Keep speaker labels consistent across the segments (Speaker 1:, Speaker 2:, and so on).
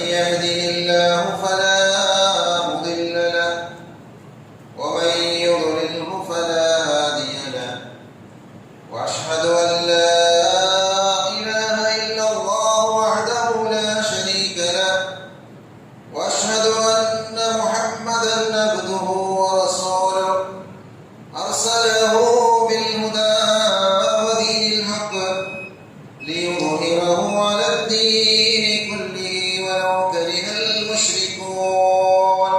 Speaker 1: يهده الله فلا مضل له ومن يضلله فلا هادي له وأشهد أن لا إله إلا الله وحده لا شريك له وأشهد أن محمدا عبده ورسوله أرسله بالهدى ودين الحق ليظهره على الدين كله ولو كره المشركون.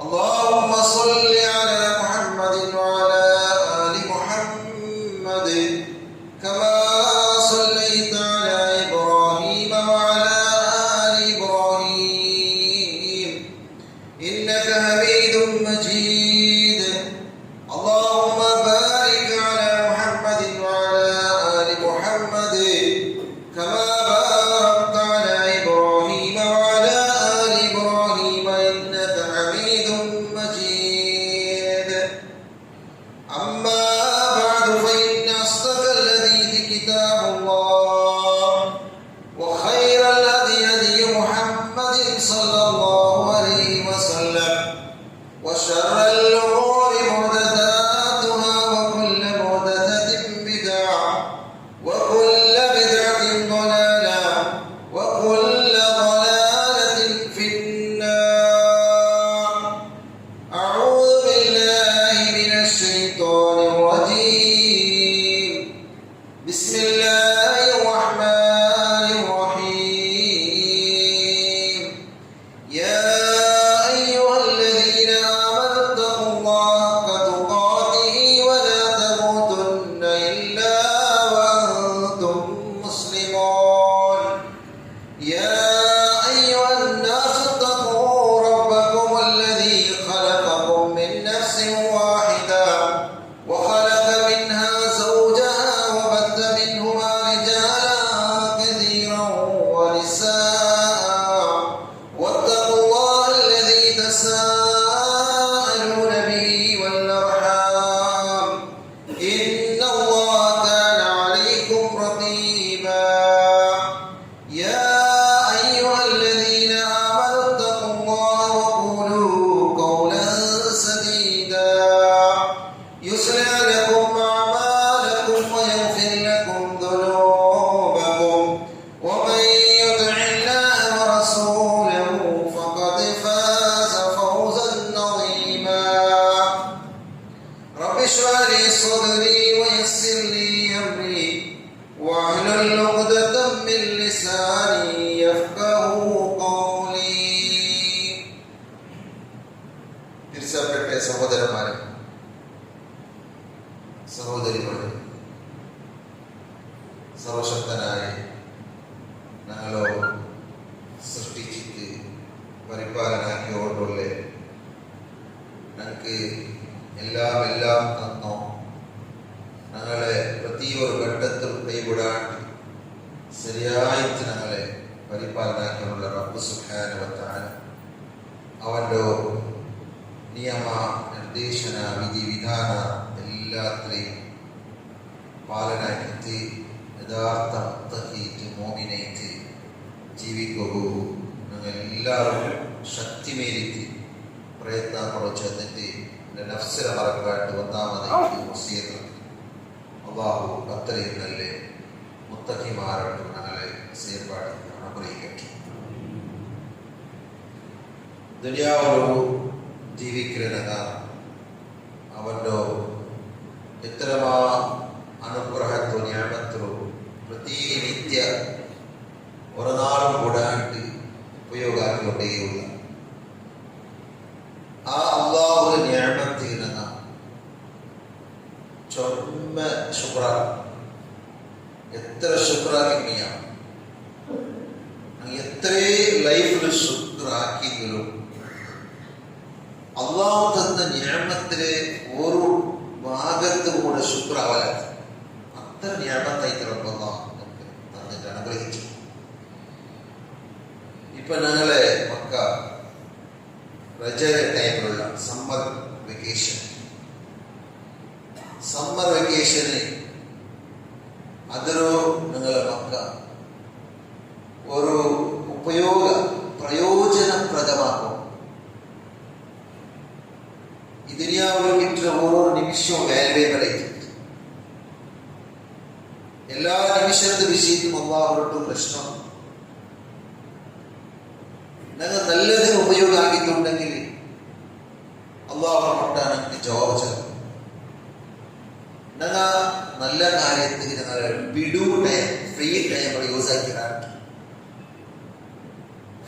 Speaker 1: اللهم صل على محمد وعلى آل محمد كما صليت على إبراهيم وعلى آل إبراهيم إنك حميد مجيد. اللهم بارك على محمد وعلى آل محمد كما باركت على إبراهيم وعلى آل إبراهيم إنك حميد مجيد. أما بعد فإن أصدق الحديث كتاب الله وخير الهدي هدي محمد صلى الله عليه وسلم وشر الأمور محدثاتها وكل محدثة بدعة وكل بدعة ضلالة وكل ضلالة في النار. أعوذ بالله من الشيطان الرجيم. بسم الله الرحمن الرحيم. يا أيها الذين آمنوا اتقوا الله حق تقاته ولا تموتن إلا وأنتم مسلمون. يا أيها الناس اتقوا ربكم الذي خلقكم من نفس واحدة وخلق منها زوجها وبث منهما رجالا كثيرا ونساء واتقوا الله الذي تساءلون به والأرحام إن الله كان عليكم رقيبا. يا أيها الذين آمنوا اتقوا الله وقولوا قولا سديدا يصلح لكم أعمالكم ويغفر لكم ذنوبكم ومن يطع الله ورسوله فقد فاز فوزا عظيما. رب اشرح لي صدري ويسر لي أمري واحلل عقدة من لساني يفقهوا قولي. തിരുസഭയുടെ സഹോദരന്മാരെ, സഹോദരിമാരെ, സർവശക്തനായ ഞങ്ങളോ സൃഷ്ടിച്ചിട്ട് പരിപാലനാക്കിയോടുള്ള ഞങ്ങൾക്ക് എല്ലാം തന്നോ ഞങ്ങളെ പ്രതിയൊരു ഘട്ടത്തിൽ കൈവിടാണ്ട് ശരിയായിട്ട് ഞങ്ങളെ പരിപാലനാക്കിയുള്ള റബ്ബ് സുബ്ഹാനഹു വ തആല അവൻ്റെ നിയമ നിർദ്ദേശന വിധിവിധാന എല്ലാത്തിനെയും പാലനാക്കിയിട്ട് യഥാർത്ഥ മുത്തഖീറ്റ് മോമിനേറ്റ് ജീവിക്കുകൂ ഞങ്ങൾ എല്ലാവരും ശക്തി മേലിട്ട് പ്രയത്ന കുറച്ചെന്നിട്ട് എൻ്റെ നഫ്സിനെ മറക്കാണ്ട് ഒന്നാമതായിട്ട് വസിയത്ത് അല്ലാഹു അത്രയും നല്ല മുത്തഖിമാരോട് ഞങ്ങളെ സേർപ്പാട് അനുഗ്രഹിക്കട്ടെ. ദുനിയാവിലു ജീവിക്കുന്നത അവൻ്റെ എത്രമാ അനുഗ്രഹത്തോ ന്യാമത്തോ പ്രತಿനിത്യ ഒരു നാളും കൂടാണ്ട് ഉപയോഗാക്കിക്കൊണ്ടേയുള്ള ആ അല്ലാഹുവിൻ്റെ ന്യാമത്തിന് ചൊമ്മ ശുക്ര എത്ര ശുക്രാക്കിയ എത്ര ലൈഫിൽ ശുക്രാക്കിയെങ്കിലും അള്ളാഹു തന്ന നിഅമത്തിലെ ഒരു ഭാഗത്ത് കൂടെ ശുക്രാവല അത്ര നിഅമത്തായിട്ട് അള്ളാഹു തന്നിട്ട് അനുഗ്രഹിച്ചു. ഇപ്പൊ ഞങ്ങളെ മക്ക റജബ് ടൈമിലുള്ള സമ്മർ വെക്കേഷന് അതൊരു നിങ്ങളെ മക്ക ഒരു 30 പ്രയോജനപ്രദമാക്കും. ഈ ദുനിയാവിൽ കിട്ടുന്ന ഓരോ നിമിഷവും വാല്യുവേബിൾ ആയിട്ടുണ്ട്. എല്ലാ നിമിഷത്തെ വിഷയത്തും അള്ളാഹുവിനോട് പ്രശ്നം. ഞങ്ങൾ നല്ലതിന് ഉപയോഗമാക്കിയിട്ടുണ്ടെങ്കിൽ അള്ളാഹുനോട്ടാണ് എനിക്ക് ജവാബ് ചെയ്തത്. ഞങ്ങൾ നല്ല കാര്യത്തിന് ഞങ്ങൾ വിഡു time, free time use ആക്കിയതാണ്.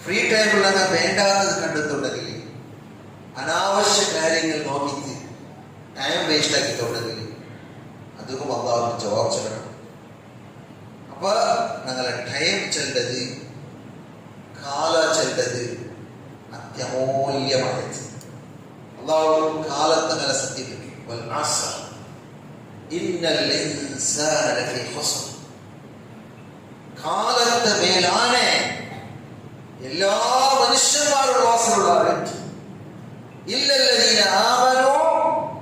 Speaker 1: Free ടൈമിൽ ഞങ്ങൾ വേണ്ടാത്തത് കണ്ടെത്തുണ്ടെങ്കിൽ, അനാവശ്യ കാര്യങ്ങൾ നോക്കിയിട്ട് ടൈം വേസ്റ്റ് ആക്കിയിട്ടുണ്ടെങ്കിൽ അതും അള്ളാഹുവിന് ജവാബ് ചെയ്യണം. അപ്പൊ ഞങ്ങളെ ടൈം ചെല്ലത്, കാല ചെല്ലത് അത്യമൂല്യമായത്. അള്ളാഹു കാലത്തെ നില സത്യപ്പെടുത്തി. കാലത്തെ മേലാണ് എല്ലാ മനുഷ്യന്മാരും ലോസിലുള്ളവരുണ്ട്. ഇല്ലല്ലദീന ആമനൂ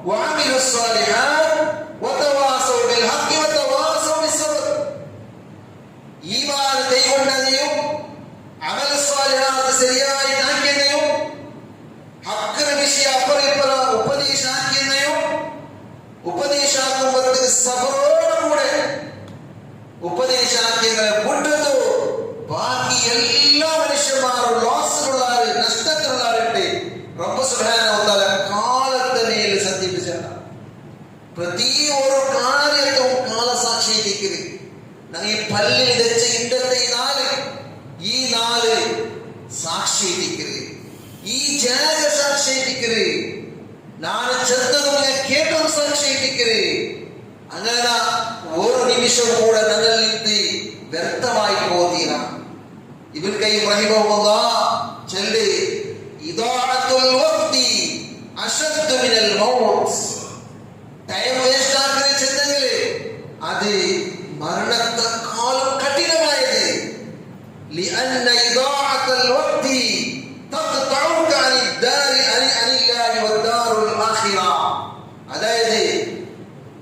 Speaker 1: വഅമിലുസ് സ്വാലിഹാത്ത് വതവാസൗ ബിൽ ഹഖ് വതവാസൗ ബിസ്സബ്ർ. ഈമാൻ കൈകൊണ്ടതിനും അമൽ സ്വാലിഹാത്ത് ശരിയായി ആക്കിയതിനും ഹഖിന്റെ വിഷയം അപ്പറിപ്പറ ഉപദേശാക്കിയതിനും ഉപദേശാക്കുമ്പോഴത്തേക്ക് സബറോടുകൂടെ ഉപദേശാക്കിയങ്ങളെ വിട്ടതു. ബാക്കി എല്ലാ മനുഷ്യന്മാരും ലോസിലുള്ളവര്, നഷ്ടത്തിലുള്ളവരുണ്ട്. റബ്ബ് സുബ്ഹാനഹു വ തആല കാലത്തെ മേൽ സത്യപ്പിച്ചാണ്. പ്രതി ഓരോ കാര്യത്തും കാലസാക്ഷിയിരിക്കുന്നത്. ഈ പല്ലിൽ വെച്ച് ഇണ്ടത്തെ ഈ നാല് സാക്ഷിയിരിക്കുന്നത്, ഈ ജാഗ സാക്ഷിയിരിക്കുന്നത്, ನಾನು ചെന്നതും ഞാൻ കേട്ടതും സാക്ഷിയിരിക്കുന്നത്. അങ്ങനെ ഒരു നിമിഷം കൂടെ ഞങ്ങളിൽ നിന്ന് വ്യർത്ഥമായി പോതീന. ഇബ്നു ഖയ്യിം റഹിമഹുല്ലാഹ് ചൊല്ലി, ഇദാഅത്തുൽ വഖ്തി അശദ്ദു മിനൽ മൗത്ത്. ടൈം വേസ്റ്റ് ആക്കി ചെന്നെങ്കിൽ അത് മരണത്തെക്കാളും കഠിനമായത്. ലിഅന്ന ഇദാഅത്തുൽ വഖ്തി തഖ്തഉക അനിദ്ദാരി അനില്ലാഹി വദ്ദാറുൽ ആഖിറ. അതായത്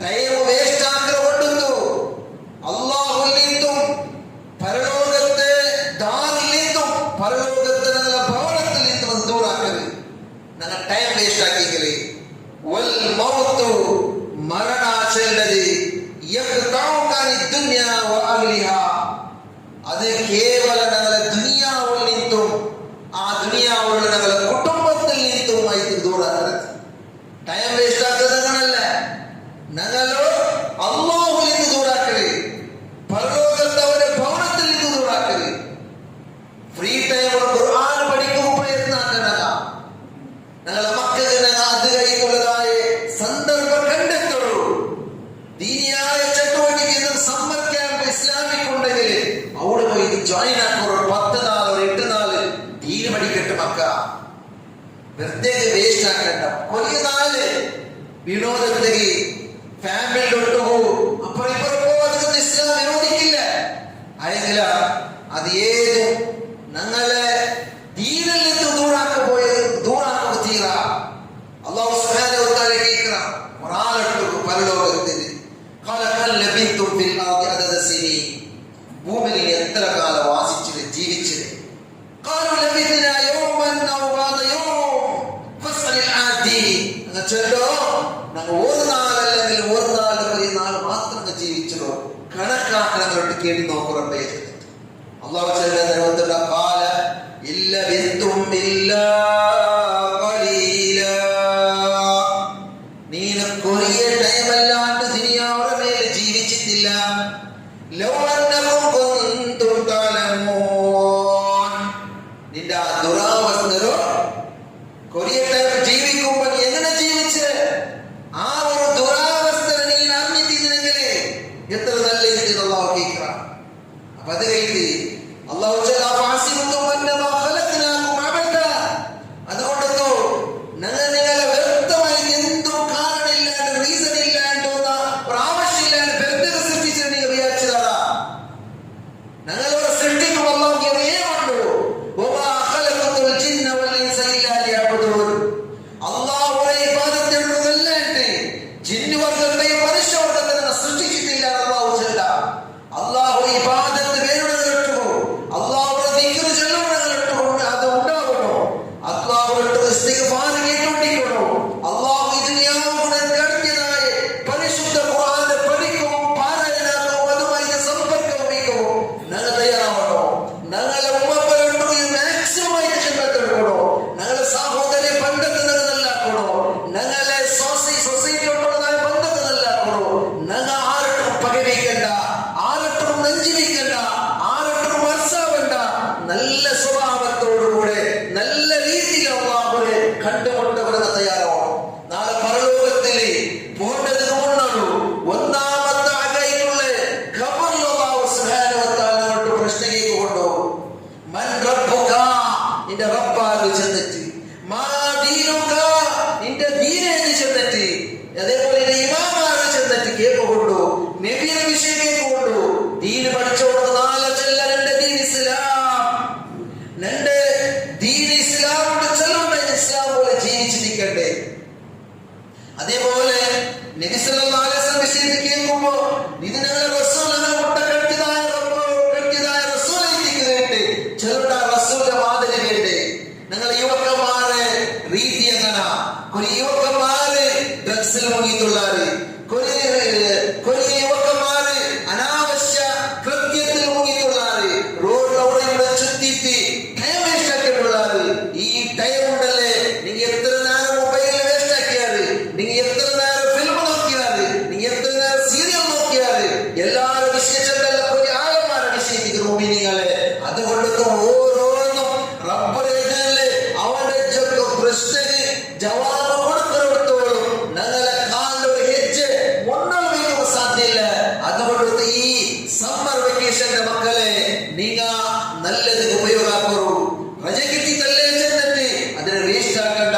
Speaker 1: ടൈം വേസ്റ്റ് ആക്കപ്പെടുന്നു അല്ലാഹുവിൽ നിന്നും, പരലോകത്തെ ദാറിൽ നിന്നും, പരലോകത്തെ ഞങ്ങളുടെ ഭവനത്തിൽ നിന്നും ദൂരാക്കരുത്. ഞങ്ങൾ ടൈം വേസ്റ്റ് ആക്കിയെങ്കിൽ വൽ മൗതു മരണാശയുള്ളത് യഖ്തഉക അനിദ്ദുനിയാ വഅഹ്ലിഹാ. അത് കേവലം ഞങ്ങളെ ദുനിയാവിൽ നിന്നും, ആ ദുനിയാവിലുള്ള ഞങ്ങളുടെ കുടുംബത്തിൽ നിന്നുമായി ദൂരാക്കരുത്. ടൈം വേസ്റ്റ് ആക്കുന്നതല്ല, ഞങ്ങളോ അല്ലാഹുവിൽ നിന്ന് ദൂരാക്കരുത്, പരലോകത്തെ അവരുടെ ഭവനത്തിൽ നിന്ന് ദൂരാക്കരുത്. ഫ്രീ ടൈം ഖുർആൻ പഠിക്കുമ്പോൾ പ്രയത്നാക്കണ. ഞങ്ങളെ മക്കൾക്ക് ഞങ്ങൾ അത് കൈക്കൊള്ളതായ സന്ദർഭം കണ്ടെത്തുള്ളൂ. ദീനിയായ ചട്ടുവട്ടിക്ക് സമ്മർ ക്യാമ്പ് ഇസ്ലാമിക് ഉണ്ടെങ്കിൽ അവിടെ പോയി ജോയിൻ ആക്കുമ്പോൾ 10 നാൾ 8 നാള് ദീന് പഠിക്കട്ടെ. മക്ക വെറുതെ വേസ്റ്റ് ആക്കണ്ട. കൊറിയ നാള് വിനോദത്തിലേക്ക് ഫാമിലിയിലോട്ട് പോകും. അപ്പുറം ഇപ്പുറം പോകാതെ ഇസ്ലാം വിരോധിക്കില്ല. അല്ലെങ്കിൽ അത് ഏതും ഞങ്ങളെ ദീനിൽ നിന്ന് ദൂരാക്കുക തീരാ. അല്ലാഹു സുബ്ഹാനഹു വ തആല കേൾക്കണം. ഖുർആനിൽ പരലോകത്തിൽ ഖലഖൽ ലബിത്തും ഫിൽ അർദി അദദ സിനീൻ. ഭൂമിയിൽ എത്ര കാലം വാസിച്ചിട്ട് ജീവിച്ചിട്ട്. ഖാലു ലബിത്നാ യൗമൻ ഔ ബഅദ യൗം ഫസ്അലിൽ ആദി. ചെല്ലോ ഞങ്ങൾ ഒരു നാളല്ലെങ്കിൽ ഒരു നാൾ, ഒരു നാൾ മാത്രം ജീവിച്ചല്ലോ. കണക്കാക്കണങ്ങളോട്ട് കേടി നോക്കുറപ്പേ. അല്ലാഹു ചെല്ലുന്ന ഖാല ഇല്ല ബിത്തും ഇല്ലാ ഖലീലാ. നീന കൊറിയ ടൈം അല്ലാണ്ട് ദുനിയാവിലെ മേൽ ജീവിച്ചിട്ടില്ല. ലൗ അന്നകും കുന്തും തഅലമൂൻ. നിന്റെ ആ ദുരാവസ്ഥരോ കൊറിയ ടൈം ജീവിക്കുമ്പോൾ എങ്ങനെ ജീവിച്ച് ആ ഒരു ദുരാവസ്ഥ നീ അറിഞ്ഞിട്ടില്ലെങ്കിൽ എത്ര നല്ല രീതിയിൽ അല്ലാഹു കേൾക്കണം. അപ്പൊ അത് കഴിഞ്ഞ് അല്ലാഹു അതുകൊണ്ടോ നിങ്ങളെ വ്യക്തമായി എന്തും കാരണമില്ലാണ്ട്, റീസൺ ഇല്ലാണ്ട്, ഒരു ആവശ്യമില്ലാണ്ട് വെറുതെ സൃഷ്ടിച്ചിട്ട് നിങ്ങൾ വിചാരിച്ചതാ. ഞങ്ങളോട് സൃഷ്ടിക്കും അല്ലാഹു അറിയാമല്ലോ. അല്ലാഹുവെ ഇബാദത്തിനുള്ളതല്ലാണ്ട് ജിന്നുവർഗ്ഗത്തെയും മനുഷ്യവർഗ്ഗത്തെ സൃഷ്ടിച്ചിട്ടില്ല. അല്ലാഹു ഇബാദത്ത് വേരുടെ അല്ലാഹുവിനെ ദിക്ർ ചൊല്ലുക. മോമിനികളെ. അതുകൊണ്ടൊക്കെ ഓരോന്നും റബ്ബറിനെ അവന്റെ പ്രശ്നത്തിന് ജവാബ് കൊടുത്തിടത്തോളം ഞങ്ങളെ കാലൊരു ഹെജ്ജ് മുന്നോട്ട് സാധ്യല്ല. അതുകൊണ്ട് ഈ സമ്മർ വെക്കേഷന്റെ മക്കളെ നിങ്ങ നല്ലത് ഉപയോഗാക്കൂ. ರಜೆ ಕಿಟ್ಟಿದ್ದಲ್ಲೇ ಚೆನ್ನತ್ತೆ ಅದರ ವೇಸ್ಟ್ ಆಗണ്ട.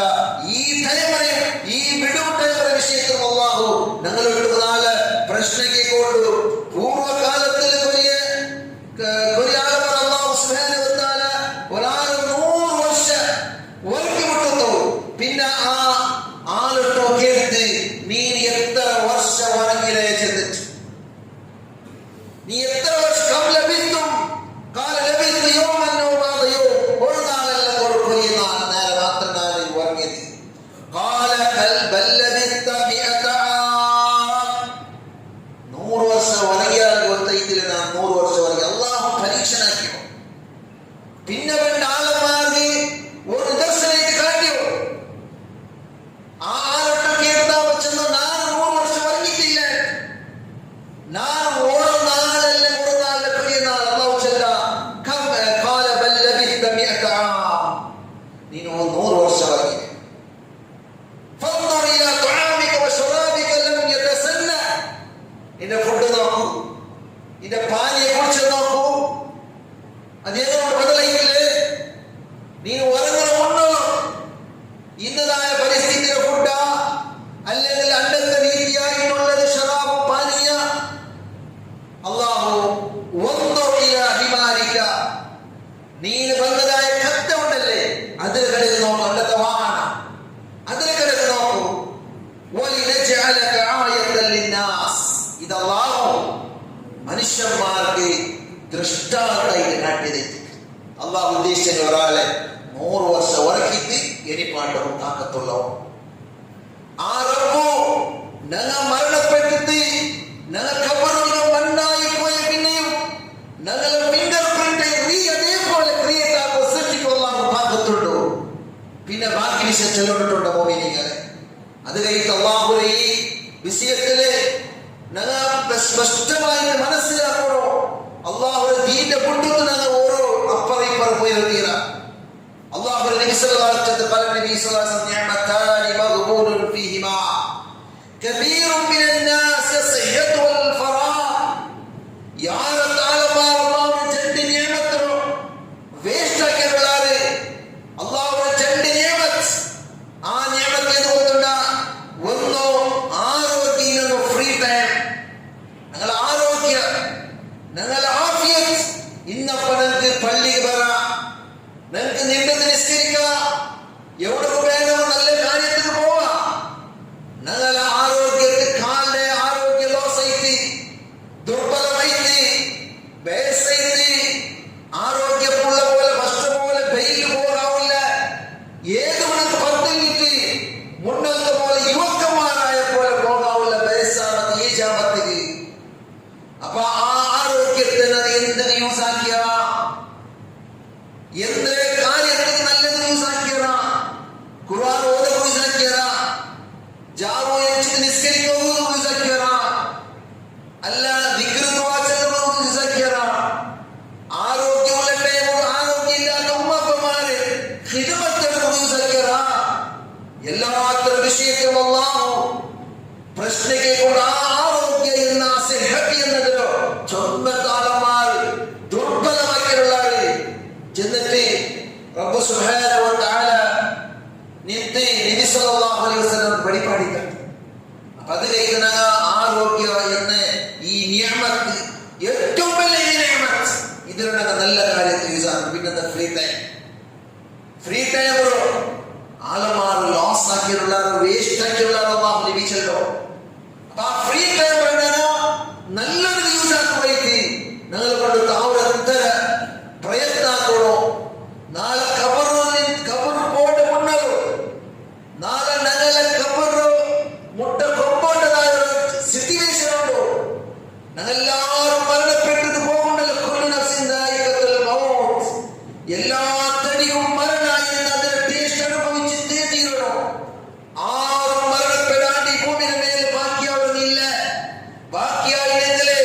Speaker 1: ಈ ಟೈಮರೆ ಈ ಬಿಡು ಟೈಮರ ವಿಷಯಕ್ಕೆ ಅಲ್ಲಾಹು ഞങ്ങളൊരു നാല് പ്രശ്നಕ್ಕೆ കൊണ്ട് പൂർവ്വകാലത്തിൽ കൊറിയാലവർ അല്ലാഹു സുബ്ഹാനഹു വ തആല ഒരാൾ 100 വർഷം ഒരുക്കി വിട്ടു. പിന്നെ ആ ആളട്ടോ കേട്ട് നീ എത്ര വർഷം ഉറങ്ങിലേ ചെന്നിട്ട് നീ എത്ര വർഷം കബല ബിത്തും കാല ലബിത്തു യൗമൻ ഔ ബഅദ യൗം. ഒരു നാളല്ല കൊടുക്കുകയും നേരെ മാത്രം നാളെ ഉറങ്ങിയത്. കാല ബൽ ലബിത്ത മിഅത ആം. 100 വർഷം ഉറങ്ങിയാൽ ಗೊತ್ತೈತಿಲ್ಲ ನಾನು 100 ವರ್ಷ ഉറങ്ങി. അല്ലാഹു പരീക്ഷണാക്കിയോ. പിന്നെ വേണ്ട ആളന്മാർക്ക് ഒരു നിദർശനമായിട്ട് കാട്ടിയോ. ആ ആളൊട്ട് കേട്ടാ വെച്ചെന്ന് ഞാൻ 100 വർഷം ഉറങ്ങിയിട്ടില്ല. ഞാൻ ഓരോ നാളല്ല ഒരു നാളിലെ പുതിയ നാൾ അല്ലാഹു ചൊല്ല കാല ബൽ ലബിത്ത മിഅത ആം. നീನು 100 ವರ್ಷ ഉറങ്ങി. فانظر الى طعامك وشرابك لم يتسنى. നിന്റെ ഫുഡ് നോക്കൂ, നിന്റെ പാനീയം കുടിച്ച് നോക്കൂ, അതേതോ ബദലായില്ലേ. നീ ഉറങ്ങുന്ന മുന്നോ ഇന്നതായ പരിസ്ഥിതിയുടെ ഫുഡാ അല്ലെങ്കിൽ അന്നത്തെ രീതിയായിട്ടുള്ളത് ഷറാബ് പാനീയ. അല്ലാഹു വൻദുർ ഇലാ ഹിമാരിക. നീ വന്നതായ കത്ത ഉണ്ടല്ലേ അതിൽ കിടന്ന് നോക്കൂ. അന്നത്തെ വാഹനം അതിൽ കിടന്ന് നോക്കൂ. വലിനജഅലക ആയത്തൻ ലിന്നാസ്. ഇത് അല്ലാഹു മനുഷ്യന്മാർക്ക് ദൃഷ്ടാന്തമായിട്ട് കാട്ടിയത്. അല്ലാഹു ഉദ്ദേശിച്ച ഒരാളെ 100 വർഷം ഉറക്കിയിട്ട് എണിപ്പാട്ടം താക്കത്തുള്ളവ. ആ റബ്ബു ഞങ്ങൾ മരണപ്പെട്ടിട്ട് ഞങ്ങൾ ഖബറിൽ മണ്ണായി പോയ പിന്നെയും ഞങ്ങളെ ഫിംഗർ പ്രിന്റ് അതേപോലെ ക്രിയേറ്റ് ആക്കോ സൃഷ്ടിക്കൊള്ളാൻ താക്കത്തുള്ളൂ. പിന്നെ ബാക്കി വിഷയം ചെല്ലോട്ടുണ്ട് മോമിനികളെ. അത് കഴിഞ്ഞിട്ട് അല്ലാഹുവിന്റെ ഈ വിഷയത്തില് ഞങ്ങൾ സ്പഷ്ടമായിട്ട് മനസ്സിലാക്കണോ. അല്ലാഹുവിന്റെ ദീന്റെ പുണ്യത്തിൽ ഞങ്ങൾ ഓരോ അപ്പുറം ഇപ്പുറം പോയി തീരാ. അല്ലാഹുവിന്റെ നബി സല്ലല്ലാഹു അലൈഹി വസല്ലം പറഞ്ഞ നബി സല്ലല്ലാഹു അലൈഹി വസല്ലം നിഅമതാനി മഗ്ബൂനുൻ ഫീഹിമാ കബീറുൻ മിനൻ നാസ് സിഹ്ഹത്തു വൽ ഫറാഹ്. അല്ലാഹുവിന്റെ രണ്ട് നിഅമത്തുകൾ വേസ്റ്റ് ആക്കിയവരാണ്. അല്ലാഹുവിന്റെ രണ്ട് നിഅമത്ത്. ആ നിഅമത്ത് എന്തുകൊണ്ടാ? ഒന്ന് ആരോഗ്യം, ഫ്രീ ടൈം. ഞങ്ങൾ ആരോഗ്യ, ഞങ്ങൾ ആഫിയത്ത്. ഇന്നപ്പോ നിങ്ങൾക്ക് പള്ളിയിൽ വരാം, നിങ്ങൾക്ക് നിന്നത് നിസ്കരിക്കാം, എവിടെ വേണോ നല്ല കാര്യത്തിന് പോവാം. ഞങ്ങൾ ആരോഗ്യത്തിൽ കാലിന്റെ ആരോഗ്യ ലോസായിട്ട് ദുർബലമായിട്ട് വയസ്സായിട്ട് ആരോഗ്യമുള്ള പോലെ ഭക്ഷണം പോലെ വെയിൽ പോകാവില്ല. ഏത് മണിക്ക് 10 മിനിറ്റ് മുന്നത്തെ പോലെ യുവക്കന്മാരായ പോലെ പോകാവില്ല. വയസ്സാമത്ത് ഈ ജാമത്തേക്ക്. അപ്പൊ ആ ആരോഗ്യത്തിന് എന്തിന് യൂസ് ആക്കിയ, എന്ത് കാര്യത്തിന് നല്ലത് യൂസ് ആക്കിയ, ഖുർആൻ ഓതെ യൂസ് ആക്കിയ, ജാവോ എച്ചിട്ട് നിസ്കരിക്കോ യൂസ് ആക്കിയ, അല്ല ദിക്ർ ദുആ ചെയ്യുന്നത് യൂസ് ആക്കിയ. ആരോഗ്യമുള്ള ടൈമും ആരോഗ്യമില്ലാത്ത ഉമ്മപ്പന്മാര് ഖിദ്മത്ത് യൂസ് ആക്കിയ. എല്ലാത്തരം വിഷയത്തിലും അല്ലാഹു പ്രശ്നಕ್ಕೆ ಕೂಡ ആരോഗ്യ എന്ന സിഹത്ത് എന്നതിലോ സ്വന്തകാലന്മാർ ദുർബലമാക്കിയുള്ളവര് ചെന്നിട്ട് റബ്ബ് സുബ്ഹാനഹു വ തആല നിന്റെ നബി സല്ലല്ലാഹു അലൈഹി വസല്ലം പഠിപ്പാടിക്ക. അപ്പൊ അത് കഴിഞ്ഞ ആരോഗ്യ എന്ന ഈ നിയമത്ത് ഏറ്റവും വലിയ നിയമത്ത്. ഇതിലുള്ള നല്ല കാര്യത്തിൽ യൂസ് ആണ്. പിന്നെ free time. Free time ആലമാർ loss ആക്കിയുള്ള waste ആക്കിയുള്ള അല്ലാഹു ലഭിച്ചല്ലോ. അപ്പൊ ആ ഫ്രീ ടൈം നല്ലൊരു യൂസ് ആക്കുമ്പോഴേക്ക് ഞങ്ങൾ കൊണ്ട് താവരത്തര പ്രയത്ന ആക്കണോ. നാളെ കബർ പോട്ട് മുന്നോ നാളെ ഞങ്ങളെ കബർ മുട്ട കൊമ്പോണ്ടതായ സിറ്റുവേഷൻ ഉണ്ടോ. ഞങ്ങളെല്ലാവരും മരണപ്പെട്ടിട്ട് പോകുന്നുണ്ടല്ലോ. കുല്ലു നഫ്സിൻ ദായിഖത്തുൽ മൗത്ത്. എല്ലാ തടിയും മരണമായി അതിന്റെ ടേസ്റ്റ് അനുഭവിച്ചിട്ടേ തീരണോ. ആരും മരണപ്പെടാണ്ട് ഈ ഭൂമിയുടെ മേൽ ബാക്കിയാവുന്നില്ല. ബാക്കിയായില്ലെങ്കിലേ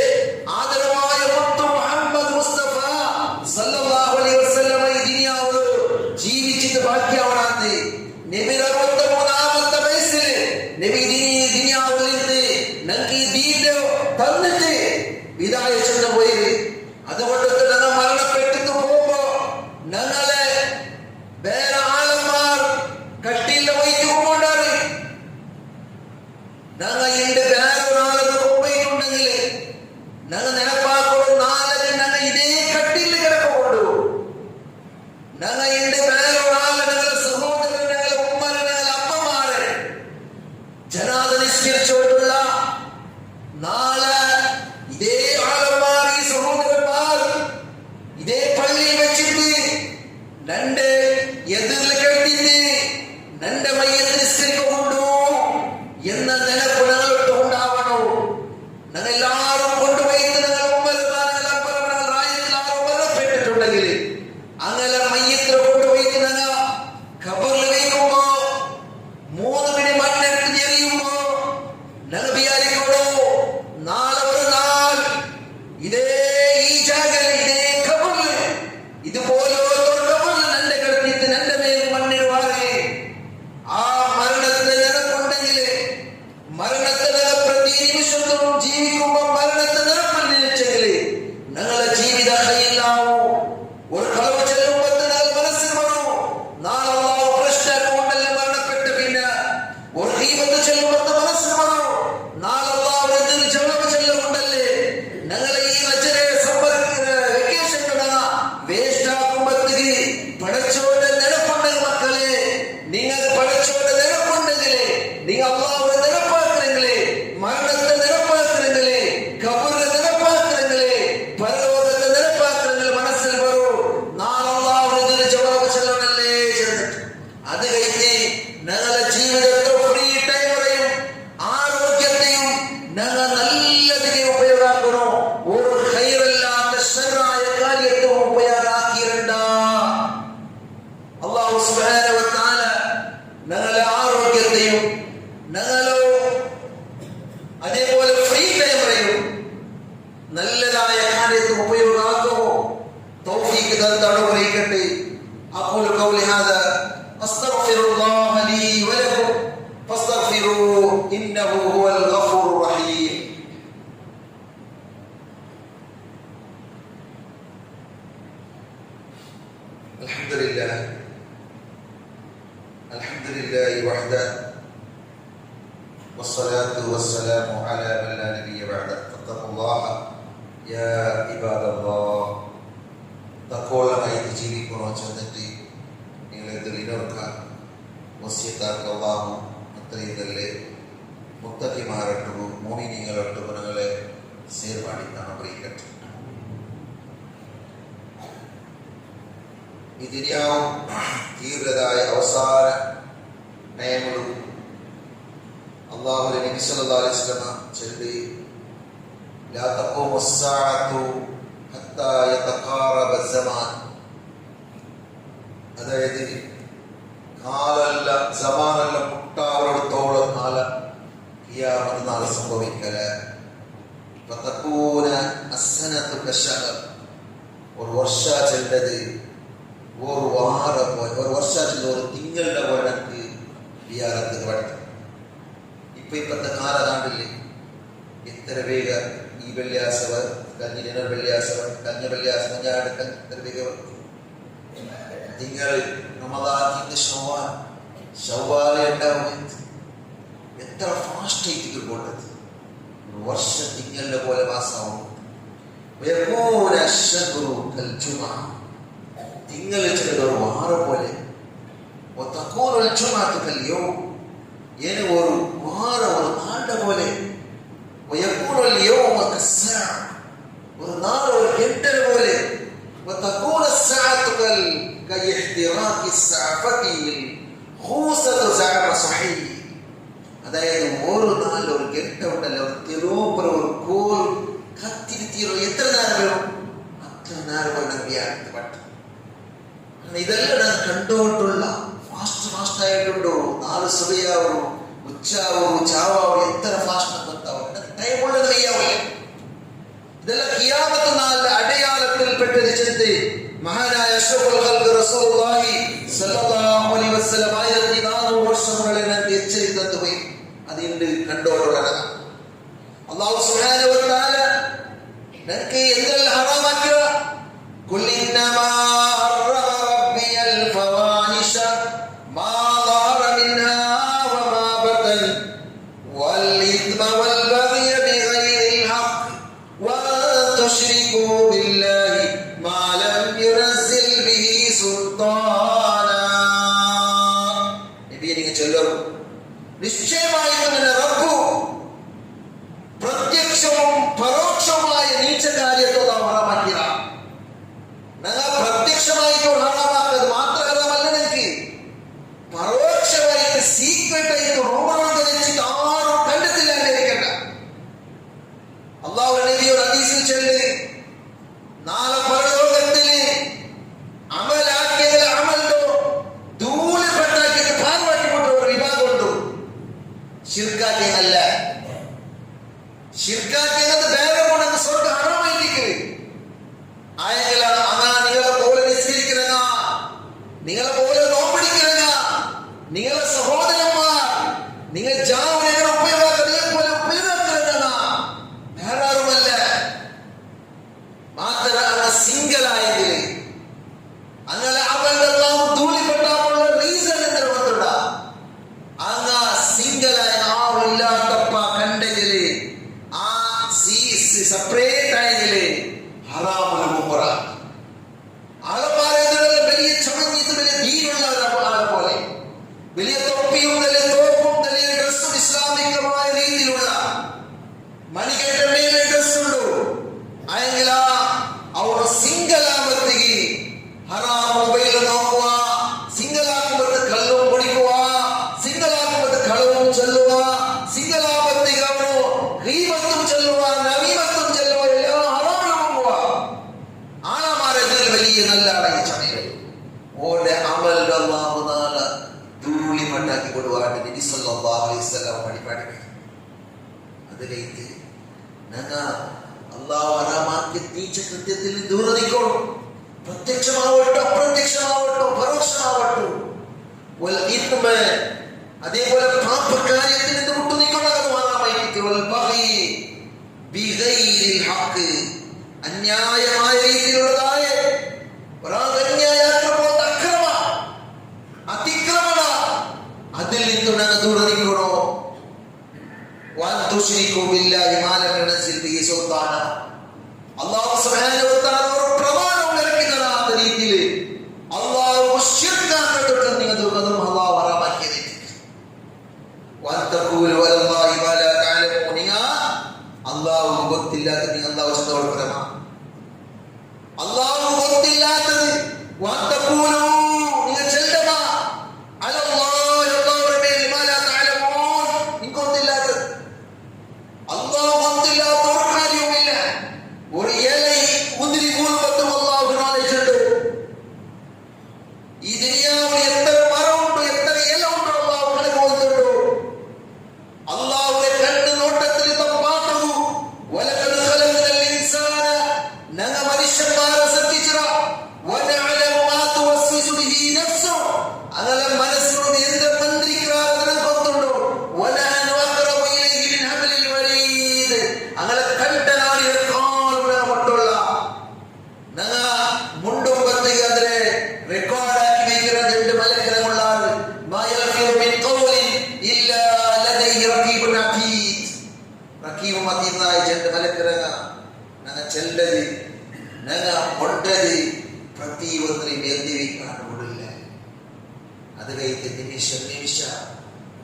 Speaker 1: രണ്ട് എതിർല് കേട്ടിട്ട് നന്റെ മയ്യത്ത് നിസ്കരിക്കൊണ്ടു എന്ന നിലപ്പ് ഞങ്ങളൊട്ട് ഉണ്ടാവണോ. ഞങ്ങൾ എല്ലാവരും കൊണ്ടുപോയി പ്പെട്ടിട്ടുണ്ടെങ്കിൽ അങ്ങനെ മയ്യത്തിൽ കൊണ്ടുപോയി ഞങ്ങൾ ഖബറിൽ വയ്ക്കുമ്പോ 3 പിടി മണ്ണെടുത്ത് എറിയുമ്പോ ഞങ്ങൾ വിചാരിക്കണോ നാളെ ഒരു നാൾ ഇതേ ഈ ജാഗയിൽ ഇതേ ഖബറിൽ ഇതുപോലെ നന്റെ കിടത്തിയിട്ട് നന്റെ മേൽ മണ്ണിടുവാറേ. ആ മരണത്തെ നിലപ്പുണ്ടെങ്കിൽ മരണത്തെ പ്രതി നിമിഷത്തോളം ജീവിക്കുമ്പോ മരണത്തെ നിലപ്പിൽ നിലച്ചെങ്കിൽ ഞങ്ങളെ ജീവിത കയ്യിലാവൂ. ഒരു കളവ് ചെല്ലുമ്പോൾ ഞങ്ങൾ മനസ്സിൽ വരൂ നാളെ അല്ലാഹു പ്രശ്നമുണ്ടല്ലേ മരണപ്പെട്ട്. പിന്നെ ഒരു ദീപത്ത് ചെല്ലുമ്പോൾ മനസ്സിൽ വരൂ നാളെ അല്ലാഹു എന്തൊരു ജവാബ് ചെല്ലുമുണ്ടല്ലേ. ഞങ്ങളെ ഈ രചനയെ വെക്കേഷൻ വേസ്റ്റ് ആക്കുമ്പോഴത്തേക്ക് പടച്ചോന്റെ നിലപ്പുണ്ടെങ്കിൽ മക്കളെ, നിങ്ങൾ പടച്ചോന്റെ നിലപ്പുണ്ടെങ്കിൽ നിങ്ങൾ അല്ലാഹുവിനെ നിലപ്പാക്കണമെങ്കിലേ, മരണത്തെ നിലപ്പാക്കണമെങ്കിലേ, ഖബറിനെ നിലപ്പാക്കണമെങ്കിലേ, പരലോകത്തെ നിലപ്പാക്കണമെങ്കിൽ മനസ്സിൽ വരൂ നാളെ അല്ലാഹുവിന് ജവാബ് ചെല്ലണല്ലേ ചെന്നിട്ട്. അത് കഴിഞ്ഞ് ഞങ്ങളെ ജീവിതത്തെ ഫ്രീ ടൈമറെയും ആരോഗ്യത്തെയും ഞങ്ങൾ നല്ലതിനെ ഉപയോഗമാക്കണോ. ഒരു ഖൈറല്ലാത്ത ശർറായ കാര്യത്തെ ഉപയോഗമാക്കിയിരണ്ട. അല്ലാഹു സുബ്ഹാനഹു വ തആല ഞങ്ങളെ ആരോഗ്യത്തെയും ഞങ്ങളോ അതേപോലെ ഫ്രീ ടൈമറെയും നല്ലതായ കാര്യത്തിൽ ഉപയോഗമാക്കുമോ തൗഫീഖ് തന്നറിയിക്കട്ടെ. അഖൂലു ഖൗലി ഹാദാ അസ്തഗ്ഫിറുല്ലാഹ ലീ വലക്കും ഫസ്തഗ്ഫിറൂഹു ഇന്നഹു ഹുവൽ ഗഫൂറുർ റഹീം. അൽഹംദുലില്ലാഹി വഹ്ദഹു والصلاة والسلام على من لا نبي بعده فاتقوا الله يا عباد الله. തഖ്വയുള്ളതായി ജീവിക്കണോ ചെന്നിട്ട് നിങ്ങളെ ദുരിനോർക്കാൻ വസിയത്താക്കി അല്ലാഹു അത്രയും തന്നെ മുത്തഖിമാരൊട്ടു മുഅ്മിനീങ്ങളൊട്ടു നിങ്ങളെ സേർവാടിക്കാൻ അറിയിക്കട്ടെ. ഈ ദുനിയാവും തീവ്രതായ അവസാന നയങ്ങളും അല്ലാഹുവിന്റെ നബി സല്ലല്ലാഹു അലൈഹി വസല്ലം ചൊല്ലി ലാ തഖൂമു സ്സാഅതു ഹത്താ യതഖാറബ സമാൻ. അതായത് കാലല്ല സമാനല്ല മുട്ടാവോടത്തോളം കാലം ഖിയാമത്ത് നാൾ സംഭവിക്കല. ഫതകൂന അസ്സനതു കശഹർ. ഒരു വർഷ ചെല്ലത് ഒരു വാര പോലെ, ഒരു വർഷ ചെല്ലത് ഒരു തിങ്കളുടെ പോലെ എനിക്ക് വിയാരത്തിന് പഠിക്കും. ഇപ്പത്തെ കാലതാണ്ടില്ലേ എത്ര വേഗ ഈ വെള്ളിയാസവർ കഴിഞ്ഞ വെള്ളിയാസവർ കഴിഞ്ഞ വെള്ളിയാസം എത്ര വേഗ തിങ്കൾ റമദാനിന്റെ ശവ്വാൽ ഉണ്ടാവും. എത്ര ഫാസ്റ്റ് ആയിട്ട് പോണ്ടത്. ഒരു വർഷം തിങ്കളുടെ പോലെ മാസമാവും. തിങ്കൾ ചെല്ലത് ഒരു വാര പോലെ കല്യോ ഒരു വാര ഒരു നാളുടെ പോലെ ഒരു നാൾ ഒരു ഗണ്ടര പോലെ. അതായത് ഓരോ നാളിൽ ഒരു ഗണ്ട ഉണ്ടല്ലോ, തിരോപ്പര ഒരു കോൽ കത്തിരി തീരോ എത്ര നേരം വേണം അത്ര നേരം വേണം വ്യാപട്ടു. ഇതെല്ലാം ഞാൻ കണ്ടുകൊണ്ടുള്ള ഫാസ്റ്റ് ആയിട്ടുണ്ടോ. 4 സുബയാവും ഉച്ചാവും ചാവാവും എത്ര ഫാസ്റ്റ് ടൈം ഉള്ളത് ചെയ്യാവല്ലേ. ഇതെല്ലാം ഖിയാമത്ത് നാളിലെ അടയാളത്തിൽപ്പെട്ടത് ചെന്ന് മഹാനായ അഷ്റഫുൽ ഖൽഖ് റസൂലുള്ളാഹി സ്വല്ലല്ലാഹു അലൈഹി വസല്ലം 1400 വർഷങ്ങളെ എച്ചരിച്ചു തന്നുപോയി. അതിന്റെ കണ്ടോടുള്ളതാണ്. അല്ലാഹു സുബ്ഹാനഹു വ തആല നമുക്ക് എന്തെല്ലാം ഹറാമാക്കിയോ. ഖുൽ ഇന്നമാ ഹറമ റബ്ബിയൽ ഫവാഹിഷ മാ ളഹറ മിൻഹാ വമാ ബതൻ വൽ ഇത്മ വൽ ബഗ്യ ബിഗൈരിൽ ഹഖ് വഅൻ തുശ്രികൂ ബില്ലാഹി മാ ലം യുനസ്സിൽ ബിഹി സുൽത്താനാ. നബിയെ നിങ്ങൾ ചൊല്ലൂ, നിശ്ചയമായും റബ്ബു പ്രത്യക്ഷവും പരോക്ഷവുമായ നീച്ച കാര്യത്തോട് ഹറാമാക്കി. നല്ല ആളായി സമയം ഓന്റെ അമലിന്റെ അല്ലാഹു തആല ധൂളി മണ്ണാക്കി കൊടുവാണ് നബി സല്ലല്ലാഹു അലൈഹി വസല്ലം പഠിപ്പാടി. അത് കഴിഞ്ഞ് ഞങ്ങൾ അല്ലാഹു ഹറാമാക്കിയ നീച്ച കൃത്യത്തിൽ ദൂരെ നിൽക്കണം. പ്രത്യക്ഷമാവട്ടോ അപ്രത്യക്ഷമാവട്ടോ പരോക്ഷമാവട്ടോ വൽ ഇത്മ അതേപോലെ പാപകാര്യത്തിൽ നിന്ന് വിട്ടു നിൽക്കണം. വൽ ബഗി ബിഗൈരിൽ ഹഖ് അന്യായമായ രീതിയിലുള്ളതായ അതിക്രമണ അതിൽ നിന്ന് ഞങ്ങൾ ദൂരെ നിൽക്കണോ. അല്ലാഹു സുബ്ഹാനഹു വ തആല ഒരു പ്രമാണം ഇറക്കി തരാത്ത രീതിയിൽ അല്ലാഹു ശിർക്കാക്കപ്പെട്ട നിങ്ങൾ ദുർഗതം അല്ലാഹു ഹറാമാക്കിയത്. വതഖൂലു വലല്ലാഹി മാ ലാ തഅലമൂന അല്ലാഹു ഗൊത്തില്ലാത്ത നിങ്ങൾ അല്ലാഹു ചന്തോൾ പ്രമാ അല്ലാഹു ഗൊത്തില്ലാത്തത് വതഖൂലു നിങ്ങൾ ചെല്ലമാ അലല്ലാഹി അല്ലാഹുവിന്റെ മേൽ മാ ലാ തഅലമൂൻ നിങ്ങൾ ഗൊത്തില്ലാത്തത് അല്ലാഹു ഗൊത്തില്ലാത്ത ഒരു കാര്യവുമില്ല. ഒരു ഇല മുന്തിരി കൂർപ്പത്തും അല്ലാഹു നാളിച്ചുണ്ട്. ഈ ദുനിയാവിൽ എത്ര മരമുണ്ടോ എത്ര ഇല ഉണ്ടോ അല്ലാഹു കണക്ക് കൊടുത്തിട്ടുണ്ടോ. അല്ലാഹുവിന്റെ കണ്ണ് നോട്ടത്തിൽ തപ്പാത്തതു വലഖദ് ഖലഖനൽ ഇൻസാന ഞങ്ങൾ മനുഷ്യന്മാരെ സൃഷ്ടിച്ചിറ വനഅലമു മാ തുവസ്വിസു ബിഹി നഫ്സു അങ്ങനെ മനസ്സിനോട് എന്ത് മന്ത്രിക്കാതെ കൊണ്ടുണ്ടോ വനഹനു അഖറബു ഇലൈഹി മിൻ ഹബ്ലിൽ വരീദ് അങ്ങനെ കണ്ടനാടിയേക്കാൾ മട്ടുള്ള ഞങ്ങൾ മുണ്ടും പത്തി അതിനെ റെക്കോർഡാക്കി വയ്ക്കുന്ന രണ്ട് മലക്കരമുള്ളാണ്. മാ യൽഫിദു മിൻ ഖൗലിൻ ഇല്ലാ ലദൈഹി റഖീബുൻ അതീദ് റഖീബും അതീദായ രണ്ട് മലക്കരങ്ങ ഞങ്ങൾ ചെല്ലത് ഞങ്ങൾ കൊണ്ടത് പ്രതി ഒന്നിനെയും എഴുതി വയ്ക്കാൻ കൂടില്ല. അത് കഴിഞ്ഞ് നിമിഷ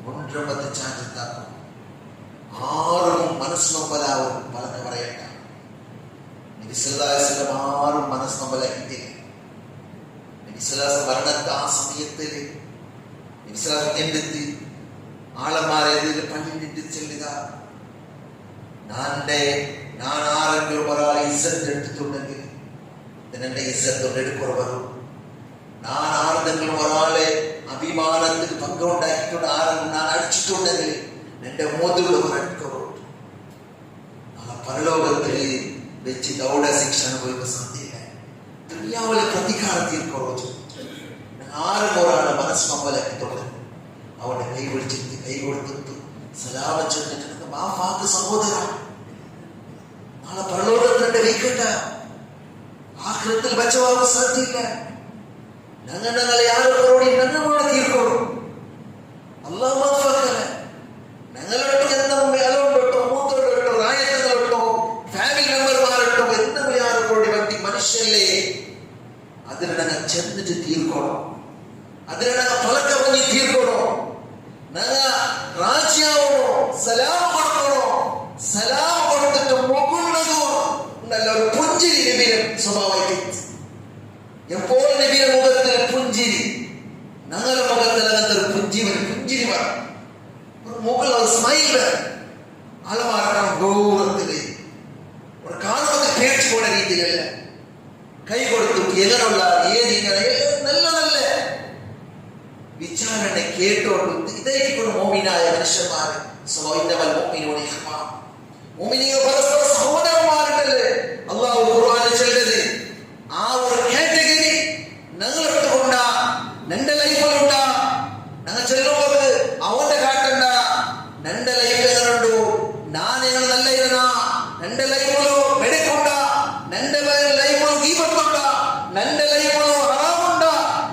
Speaker 1: മുൻപത്ത് ചാഞ്ചത്താക്കും ആറും മനസ്സിനൊമ്പലാവും പറഞ്ഞ് പറയണ്ട. നബി സല്ലല്ലാഹു അലൈഹി വസല്ലം ആറും മനസ്സിനൊമ്പലാക്കിയിട്ടില്ല. നബി സല്ലല്ലാഹു അലൈഹി വസല്ലം മരണത്തെ ആ സമയത്തിൽ നബി സല്ലല്ലാഹു അലൈഹി വസല്ലം എന്തെത്തി ആളന്മാരെ പള്ളിയിട്ട് ചെല്ലുക. ഞാൻ ആരെങ്കിലും ഒരാളെ ഇസ്സത്ത് എടുത്തിട്ടുണ്ടെങ്കിൽ ഇതിനെന്റെ ഇസ്സത്തോട് എടുക്കുറവരും. ഞാൻ ആരെങ്കിലും ഒരാളെ അഭിമാനത്തിൽ പങ്കുണ്ടാക്കിയിട്ടുണ്ട് ആരെങ്കിലും ഞാൻ അടിച്ചിട്ടുണ്ടെങ്കിൽ എന്റെ മോതിലുള്ള എടുക്കുറവുണ്ട്. നാളെ പരലോകത്തിൽ വെച്ച് ദൗഡ ശിക്ഷ അനുഭവിക്കുന്ന സാധ്യത ദുനിയാവിലെ പ്രതികാരം തീർക്കുറവ്. ആരും ഒരാളെ മനസ്സിനൊമ്പലാക്കി തുടങ്ങി അവന്റെ കൈ പിടിച്ചിട്ട് കൈ കൊടുത്തിട്ട് സലാമ ചെന്നിട്ട് മാഫാക്ക് സഹോദര നാളെ പരലോകത്തിൽ എന്റെ വെയിക്കട്ട ആഖിറത്തിൽ ബച്ചവാകുന്ന സാധ്യയില്ല. ഞങ്ങളെ ആരോട് ഞങ്ങളോട് തീർക്കോളൂ. അല്ലാഹു മാഫാക്കല ഞങ്ങളോട്ടോ എന്തും മേലോട്ടോ മൂത്തോട്ടോ റായത്തോട്ടോ ഫാമിലി മെമ്പർമാരോട്ടോ എന്തെങ്കിലും ആരോട് വ്യക്തി മനുഷ്യല്ലേ അതിനെ ഞങ്ങൾ ചെന്നിട്ട് തീർക്കോളൂ. അതിനെ ഞങ്ങൾ പലക്ക പറഞ്ഞ് തീർക്കോളൂ. ഞങ്ങൾ രാജ്യാവണോ സലാം കൊടുക്കണോ. സലാം കൊടുത്തിട്ട് മുകുന്നതോ നല്ല ഒരു പുഞ്ചിരി നബിയുടെ സ്വഭാവമായിട്ട് എപ്പോൾ നബിയുടെ മുഖത്തിൽ പുഞ്ചിരി ഞങ്ങളുടെ മുഖത്തിൽ അങ്ങനത്തെ ഒരു പുഞ്ചിരി വേണം. മുകളിൽ ഒരു സ്മൈൽ വേണം. ആളമാർക്കണം ഗൗരവത്തില് ഒരു കാണുമ്പോൾ പേടിച്ചു പോണ രീതിയിലല്ല. കൈ കൊടുത്തു എങ്ങനെയുള്ള ഏത് ഇങ്ങനെ നല്ല നല്ല വിചാരണ കേട്ടോണ്ട് ഇതായിരിക്കും മോമിനായ മനുഷ്യന്മാര്. പരസ്പര സഹോദരന്മാരുണ്ടല്ലേ അല്ലാഹു ഖുർആനിൽ ചൊല്ലുന്നത്. ആ ഒരു കാറ്റഗറി ഞങ്ങൾ എടുത്തുകൊണ്ട നിന്റെ ലൈഫിലുണ്ട ഞങ്ങൾ ചെല്ലുമ്പോൾ അവന്റെ കാട്ടണ്ട നിന്റെ ലൈഫ് എങ്ങനെയുണ്ടു. നാനെങ്ങൾ നല്ല ഇരുന്ന നിന്റെ ലൈഫിലു വെടിക്കൊണ്ട നിന്റെ ലൈഫിലു ഗീബത്തുണ്ട നിന്റെ ലൈഫിലു ഹറാമുണ്ട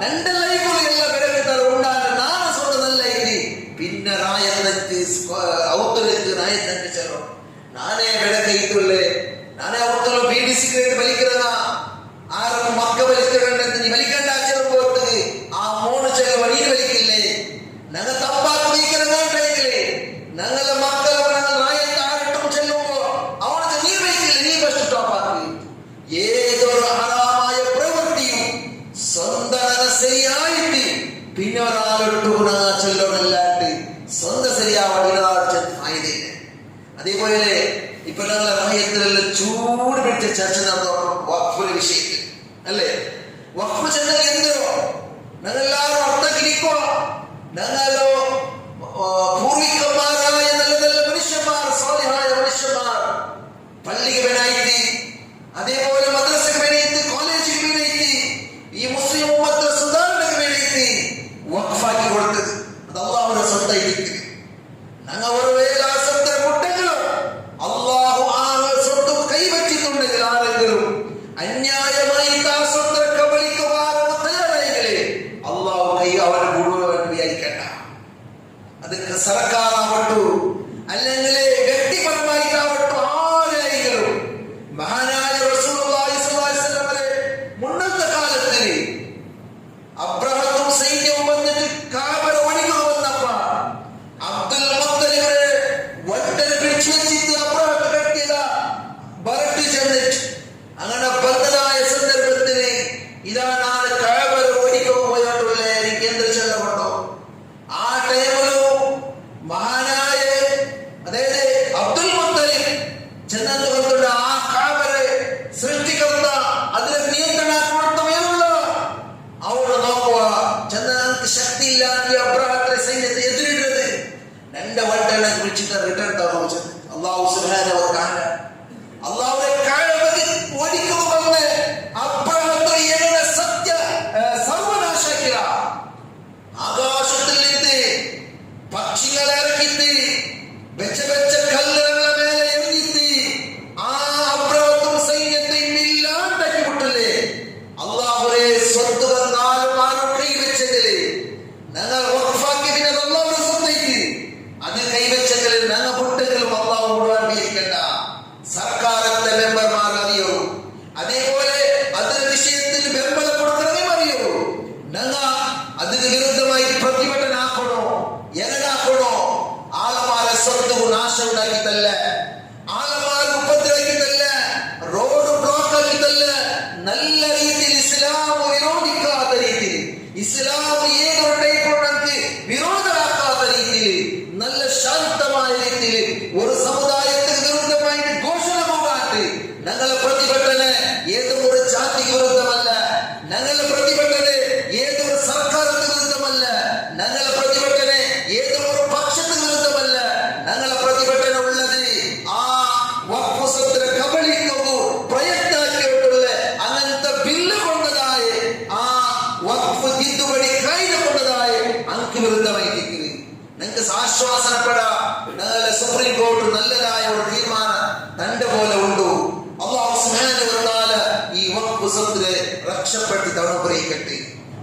Speaker 1: നിന്റെ ലൈഫിലു എല്ലാ ಬೆಳಗುತ್ತಾರೆ ഉണ്ടാകുന്ന ನಾನು ಸೊಂದ നല്ല ಇರಿ പിന്നെ ರಾಯತಕ್ಕೆ ಔತರಕ್ಕೆ ರಾಯತಕ್ಕೆ ಚಲೋ ನಾನೇ ಬೆಳಕ ಇದ್ದುಳ್ಳೆ ನಾನೇ ಔತರು ಬೀಡಿ ಸಿಗರೇಟ್ ಬಲಿக்கிறನ ആരും മക്ക വലിക്കണ്ടെന്ന് നീ വലിക്കണ്ട അച്ഛനും പോയിട്ട് ആ മൂന്ന് ചെല വഴി വലിക്കില്ലേ. ഞങ്ങൾ തമ്പാക്ക് വലിക്കണേ ഞങ്ങളെ മക്കളെ റായത്താരട്ടും ചെല്ലുമ്പോ അവർക്ക് നീ വലിക്കില്ല. നീ ബസ് സ്റ്റോപ്പാക്ക് ഏതൊരു ഹറാമായ പ്രവൃത്തിയും സ്വന്തം ശരിയായിട്ട് പിന്നെ ഒരാളിട്ടു ചെല്ലണല്ലാണ്ട് സ്വന്തം ശരിയാവാൻ ഫായതയില്ല. അതേപോലെ ഇപ്പൊ ഞങ്ങളെ റായത്തിലെല്ലാം ചൂട് പിടിച്ച ചർച്ച നടന്നു വഖഫിന്റെ വിഷയത്തിൽ അല്ലേ. ഞങ്ങളെല്ലാവരും അർത്ഥക്കിരിക്കുക. ഞങ്ങളോ പൂർവികന്മാരായ നല്ല നല്ല മനുഷ്യന്മാർ, സ്വാലിഹായ മനുഷ്യന്മാർ പള്ളിക്ക് വേണായിട്ട്, അതേപോലെ മദ്രസക്ക് വേണ്ടിയിട്ട്, കോളേജിന് വേണ്ടിയിട്ട്, ഈ മുസ്ലിം ഉമ്മത്ത് സുധാരണക്ക് വേണ്ടിയിട്ട് വഖഫാക്കി കൊടുത്തത് അത് അള്ളാഹുവിന്റെ സ്വത്തായിട്ട്. ഞങ്ങൾ ഒരു വേല ആ സ്വത്ത് കുട്ടെങ്കിലും അള്ളാഹു ആ സ്വത്ത് കൈവച്ചിട്ടുണ്ടെങ്കിൽ ആരെങ്കിലും അന്യായമായി ആ സ്വത്ത് കബളിക്കുവാനോ തയ്യാറായെങ്കിലേ അള്ളാഹു കൈ അവരെ മുഴുവൻ വിചാരിക്കണ്ട. അത് സർക്കാരാവട്ടു അല്ലെങ്കിൽ വ്യക്തിപരമായിട്ടാവട്ടു ആരായെങ്കിലും മഹാനായ റസൂലുള്ളാഹി സ്വല്ലല്ലാഹു അലൈഹി വസല്ലം വരെ മുന്നത്തെ കാലത്ത് അബ്രഹത്തും സൈന്യവും വന്നിട്ട് കാബ ഒഴിഞ്ഞു വന്നപ്പോ അബ്ദുൽ മുത്തലിബിനെ വട്ടനെ പിടിച്ചു വെച്ചിട്ട് അബ്രഹത്ത് കെട്ടിയത ബറട്ട് ചെന്നിട്ട് അങ്ങനെ ബന്ധനായ സന്ദർഭത്തിന് ഇതാ നാളെ കാബ ഒഴിഞ്ഞു പോയിട്ടുള്ള എനിക്ക് എന്ത് ചെല്ലപ്പെട്ടോ. ആ ടൈമിലും മഹാനായ അതായത് അബ്ദുൽ മുത്തലിബ് ചെന്നു കൊണ്ടുള്ള ആ കാബരെ സൃഷ്ടിക്കുന്ന അതിനെ നിയന്ത്രണാത്മകമേയുള്ള അവിടെ നോക്കുക. ചെന്നങ്ങൾക്ക് ശക്തിയില്ലാത്ത അബ്രഹത്തിന്റെ സൈന്യത്തെ എതിരിടുന്നത് രണ്ട് വട്ടനെ വിളിച്ചിട്ട് റിട്ടേൺ തന്നു. അള്ളാഹു സുബ്ഹാനഹു വ തആല അള്ളാഹുവിനെ കാബയിൽ ഓടിക്കുമെന്ന് അബ്രഹത്തെ എങ്ങനെ സർവനാശാക്കിയ ആകാശത്തിൽ നിന്ന് പക്ഷികളെ ഇറക്കിയിട്ട് വെച്ച വെച്ച കല്ലുകളെ മേലെ എറിഞ്ഞിട്ട് ആ അബ്രഹത്തും സൈന്യത്തെയും ഇല്ലാണ്ടാക്കി വിട്ടില്ലേ. അള്ളാഹുരെ സ്വത്ത് വന്നാലും ആരും കൈവച്ചെങ്കില് ഞങ്ങൾ വഖഫാക്കി പിന്നെ അള്ളാഹുടെ സ്വത്തേക്ക് അത് കൈവച്ചെങ്കിൽ ഞങ്ങൾ വിട്ടെങ്കിലും അള്ളാഹു മുഴുവൻ വിചാരിക്കണ്ട. സർക്കാരത്തെ മെമ്പർമാർ അറിയോ, അതേപോലെ അതിന് വിഷയത്തിൽ വെമ്പല കൊടുക്കണമെങ്കിൽ അറിയോ. ഞങ്ങൾ അതിന് വിരുദ്ധമായി പ്രതിഭടനാക്കണോ, എങ്ങനാക്കണോ? ആളമാരെ സ്വത്ത് നാശം ഉണ്ടാക്കിത്തല്ല, ആളമാരെ ഉപദ്രവിക്കത്തല്ല, റോഡ് ബ്ലോക്ക് ആക്കിത്തല്ല, നല്ല രീതിയിൽ ഇസ്ലാം വിരോധിക്കാത്ത രീതിയിൽ, ഇസ്ലാം ഏതൊരു ടൈപ്പുണ്ടെങ്കിൽ വിരോധമാക്കാത്ത രീതിയിൽ, നല്ല ശാന്തമായ രീതിയിൽ ഒരു സമുദായത്തിന് വിരുദ്ധമായിട്ട് ഘോഷണ പോകാട്ട് ഞങ്ങളെ പ്രതിഭട്ടന് ഏതൊരു ജാതിക്ക് വിരുദ്ധമല്ല, ഞങ്ങളെ പ്രതിഭട്ടന് ഏതൊരു സർക്കാരിന് വിരുദ്ധമല്ല, ഞങ്ങളെ പ്രതിഭട്ടന് ഏതൊരു പക്ഷത്തിന് വിരുദ്ധമല്ല. ഞങ്ങളെ പ്രതിഭട്ടന ഉള്ളത് ആ വഖഫ് സ്വത്തിനെ കബളിക്കൂ പ്രയത്നാക്കിയിട്ടുള്ള അങ്ങനത്തെ ബില്ല് കൊണ്ടതായ ആ വഖഫ് തിദ്ദുപടി കായിക കൊണ്ടതായ അങ്ക് വിരുദ്ധമായിരിക്കുന്നത്. നിങ്ങൾക്ക് ആശ്വാസനപ്പെടാ. ഞങ്ങളെ സുപ്രീം കോർട്ട് നല്ലതായ ഒരു തീരുമാനം തന്റെ പോലെ ഉണ്ടു. അല്ലാഹു സുബ്ഹാനഹു വ തആല ഈ വഖഫ് സ്വത്തിനെ രക്ഷപ്പെടുത്തി അനുഗ്രഹിക്കട്ടെ.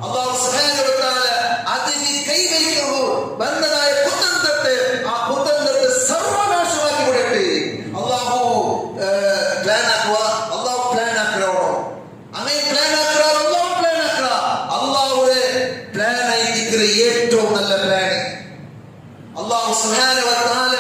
Speaker 1: അല്ലാഹു സുബ്ഹാനഹു വ തആല അതിന് കൈവയ്ക്കൂ ബന്ധനായ കുതന്ത്രത്തെ ആ കുതന്ത്രത്തെ സർവനാശമാക്കി വിടട്ടെ. അല്ലാഹു പ്ലാൻ ആക്കുക, അല്ലാഹു പ്ലാൻ ആക്കണോ അങ്ങനെ പ്ലാൻ ആക്കുക, അല്ലാഹു പ്ലാൻ ആക്കുക. അല്ലാഹുടെ പ്ലാൻ ആയിരിക്കുന്ന ഏറ്റവും നല്ല പ്ലാൻ അല്ലാഹു സുബ്ഹാനഹു വ തആല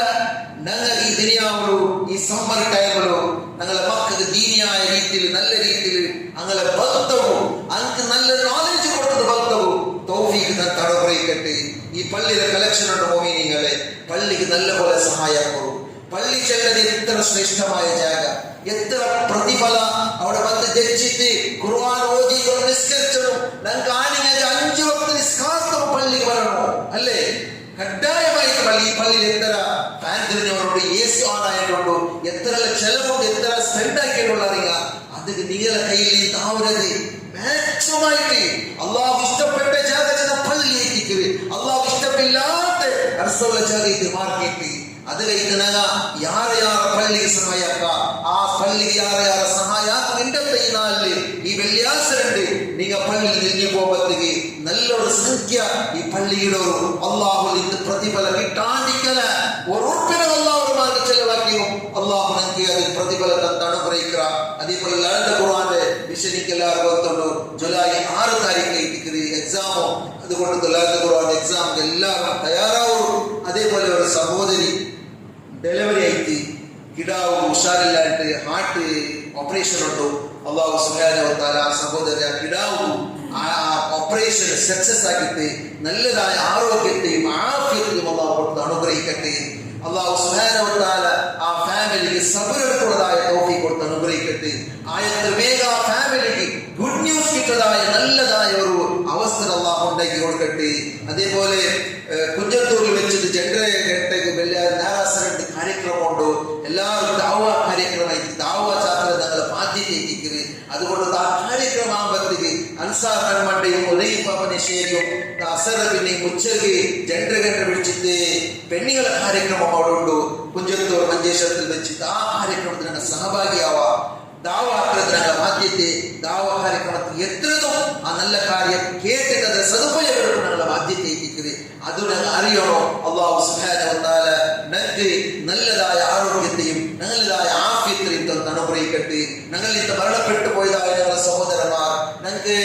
Speaker 1: ഞങ്ങൾ ഈ ദുനിയാവിലോ ഈ സമ്മർ ടൈമിലോ ഞങ്ങളെ മക്കൾക്ക് ദീനിയായ രീതിയിൽ നല്ല രീതിയിൽ ഞങ്ങളെ ബന്ധവും അങ്ങക്ക് നല്ല നോളജ് കൊടുത്തത് ബന്ധവും തൗഫീഖ് തടവറിയിക്കട്ടെ. ഈ പള്ളിയിലെ കളക്ഷൻ ഉണ്ട് മോമിനിങ്ങളെ, പള്ളിക്ക് നല്ലപോലെ സഹായമാകും. പള്ളി ചെല്ലത് എത്ര ശ്രേഷ്ഠമായ ജാഗ, എത്ര പ്രതിഫല അവിടെ വന്ന് ജയിച്ചിട്ട് ഖുർആൻ ഓതി നിസ്കരിച്ചതും ഞങ്ങൾക്ക് ആണെങ്കിൽ 5 വക്ത നിസ്കാരത്തും പള്ളിക്ക് വരണോ അല്ലേ? കഡ്ഡായമായിട്ട് പള്ളി. ഈ പള്ളിയിൽ എത്ര ഫാൻ തിരിഞ്ഞവരുണ്ട്, AC ഓൺ ആയിട്ടുണ്ടോ, എത്ര ചെലവുണ്ട്, എത്ര സ്പെൻഡ് ആക്കിയിട്ടുള്ള അറിയാം. അത് നിങ്ങളെ കയ്യിൽ താവരുത്. മാക്സിമം ആയിട്ട് അള്ളാഹു ഇഷ്ടപ്പെട്ട ജാഗ പള്ളിയേക്ക്, അള്ളാഹു ഇഷ്ടമില്ലാത്ത അർസവ ജാഗയ്ക്ക് മാർക്കറ്റ് അത് കഴിക്കണ യാറെ പള്ളിക്ക് സഹായക്ക. ആ പള്ളിക്ക് യാറെ സഹായാക്കും. ഇന്നത്തെ ഈ നാളില് ഈ വെള്ളിയാഴ്ചണ്ട് നിങ്ങൾ പള്ളിയിൽ തിരിഞ്ഞു പോകുമ്പോഴത്തേക്ക് നല്ലൊരു സംഖ്യ ഈ പള്ളിയുടെ ഒരു അള്ളാഹു ഇത് പ്രതിഫലം കിട്ടാണ്ടിക്കല ഒരു ഉറപ്പിനെ അള്ളാഹുമാർക്ക് ചെലവാക്കിയും അള്ളാഹു നമുക്ക് അതിൽ പ്രതിഫലം അനുഗ്രഹിക്കുക. അതേപോലെ ലളിത ഖുർആന്റെ വിഷനിക്കെല്ലാവരും ഓർത്തുള്ളൂ. ജൂലൈ 6 താരീഖ് എക്സാമോ, അതുകൊണ്ട് ലളിത ഖുർആന്റെ എക്സാം എല്ലാവരും തയ്യാറാവും. അതേപോലെ ഒരു സഹോദരി ഡെലിവറി ആയിട്ട് കിടാവും ഉഷാറില്ലായിട്ട് ഹാർട്ട് ഓപ്പറേഷൻ ഉണ്ടോ. അള്ളാഹു സുബ്ഹാനഹു വ തആല സഹോദരി കിടാവും ആ ഓപ്പറേഷൻ സക്സസ് ആക്കിയിട്ട് നല്ലതായ ആരോഗ്യത്തെയും ആഫിയത്തെയും അള്ളാഹു കൊടുത്ത് അനുഗ്രഹിക്കട്ടെ. അള്ളാഹു സുബ്ഹാനഹു വ തആല ആ ഫാമിലിക്ക് സബറുള്ളതായ തൗഫീഖ് കൊടുത്ത് അനുഗ്രഹിക്കട്ടെ. ആയത്തിൽ വേഗ ഫാമിലിക്ക് ഗുഡ് ന്യൂസ് കിട്ടതായ നല്ലതായ ഒരു അവസ്ഥ അള്ളാഹു ഉണ്ടാക്കി കൊടുക്കട്ടെ. അതേപോലെ കുഞ്ചത്തൂരിൽ വെച്ചിട്ട് ജനറേറ്റേക്ക് വലിയ നാരാസരണ്ട് ಕಾರ್ಯಕ್ರಮമുണ്ട്. എല്ലാവരും ദാവ ಕಾರ್ಯಕ್ರಮ ദാവ ಚಾತ್ರ ഞങ്ങളെ ബാധ്യത എത്തിക്കുന്നത്. അതുകൊണ്ട് ആ ಕಾರ್ಯಕ್ರಮ ആകുമ്പോഴത്തേക്ക് അൻസാർ കൺമണ്ടയും ഉദയം പാപ്പനെ ശരിയും അസറ പിന്നെ ഉച്ചക്ക് ജനറേറ്റർ വിളിച്ചിട്ട് പെണ്ണുങ്ങളെ ಕಾರ್ಯಕ್ರಮ അവിടെ കുഞ്ചത്തൂർ മഞ്ചേശ്വരത്തിൽ വെച്ചിട്ട് ആ ಕಾರ್ಯಕ್ರಮത്തിൽ ഞങ്ങൾ സഹഭാഗിയാവാം. ദാവാക്കുന്നതിനുള്ള ബാധ്യത്തെ ദാവ ಕಾರ್ಯಕ್ರಮത്തിൽ എത്രതും ആ നല്ല കാര്യം കേട്ടിട്ടത് സദുപയോഗപ്പെടുത്താനുള്ള ബാധ്യത എത്തിക്കുന്നത്. അത് ഞങ്ങൾ അറിയണോ. അല്ലാഹു സുബ്ഹാനഹു വ തആല ഞങ്ങൾക്ക് നല്ലതായ ആരോഗ്യത്തെയും നല്ലതായ ആഫിയത്തെയും തന്ന് അനുഗ്രഹിക്കട്ടെ. ഞങ്ങൾ ഇന്ന് മരണപ്പെട്ടു പോയതായ ഞങ്ങളുടെ സഹോദരന്മാർ ഞങ്ങൾക്ക്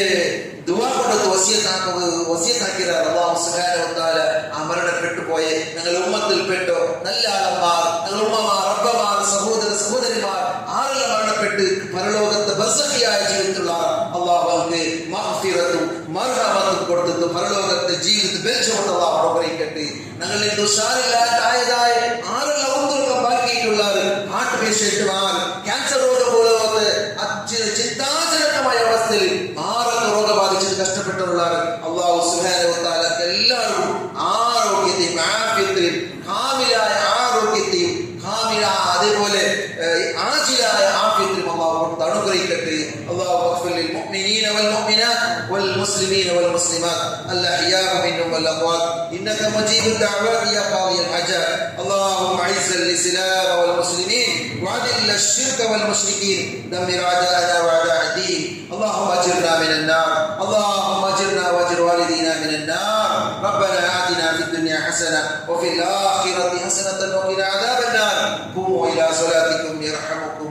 Speaker 1: ദുആ കൊടുത്ത് വസിയത്താക്കിയതാണ്. അല്ലാഹു സുബ്ഹാനഹു വ തആല ആ മരണപ്പെട്ടു പോയ ഞങ്ങൾ ഉമ്മത്തിൽപ്പെട്ടു നല്ല ആളന്മാർ, ഞങ്ങൾ ഉമ്മമാർ, റബ്ബമാർ, സഹോദരിമാർ ആരെല്ലാം മരണപ്പെട്ട് പരലോകത്ത് ബർസഖിയായ ജീവിതത്തിലുള്ള അല്ലാഹു അവർക്ക് മഗ്ഫിറത്തും മർഹമത്തും കൊടുത്തിട്ട് പരലോകത്തെ ജീവിതത്തിൽ ബെൽച്ചോട്ട് അല്ലാഹു അനുഗ്രഹിക്കട്ടെ. ഞങ്ങളിൽ ദുശാരില്ലാതായതായ ആരെല്ലാം ഒന്നും ബാക്കിയിട്ടുള്ളത് ഹാർട്ട് പേഷ്യന്റുമാർ, ക്യാൻസർ രോഗം പോലെ ചിന്താജനകമായ അവസ്ഥയിൽ മാറുന്ന രോഗം ബാധിച്ചിട്ട് കഷ്ടപ്പെട്ടുള്ളവർ അല്ലാഹു സുബ്ഹാനഹു വ തആല എല്ലാവർക്കും ആരോഗ്യത്തെയും ആഫിയത്തെയും കാമിലായ ആരോഗ്യത്തെയും അതേപോലെ ആജിലായ ആഫിയത്തെയും അല്ലാഹു അനുഗ്രഹിക്കട്ടെ. അല്ലാഹു അഗ്ഫിർ ലിൽ മുഅ്മിനീന വൽ മുഅ്മിനാത്ത് വൽ മുസ്ലിമീന വൽ മുസ്ലിമാത്ത് അൽഅഹ്യാഉ മിൻഹും വൽ അംവാത്ത് ഇന്നക മുജീബു ദഅവാതി യാ ഖാദിയൽ ഹജാത്ത്. അല്ലാഹുമ്മ അഇസ്സൽ ഇസ്ലാമ വൽ മുസ്ലിമീൻ വഅദില്ല الشرك والمشركين دمر أعداءنا وأعداء الدين. اللهم أجرنا من النار، اللهم أجرنا وأجر والدينا من النار. ربنا آتنا في الدنيا حسنة وفي الآخرة حسنة وقنا عذاب النار. قوموا إلى صلاتكم يرحمكم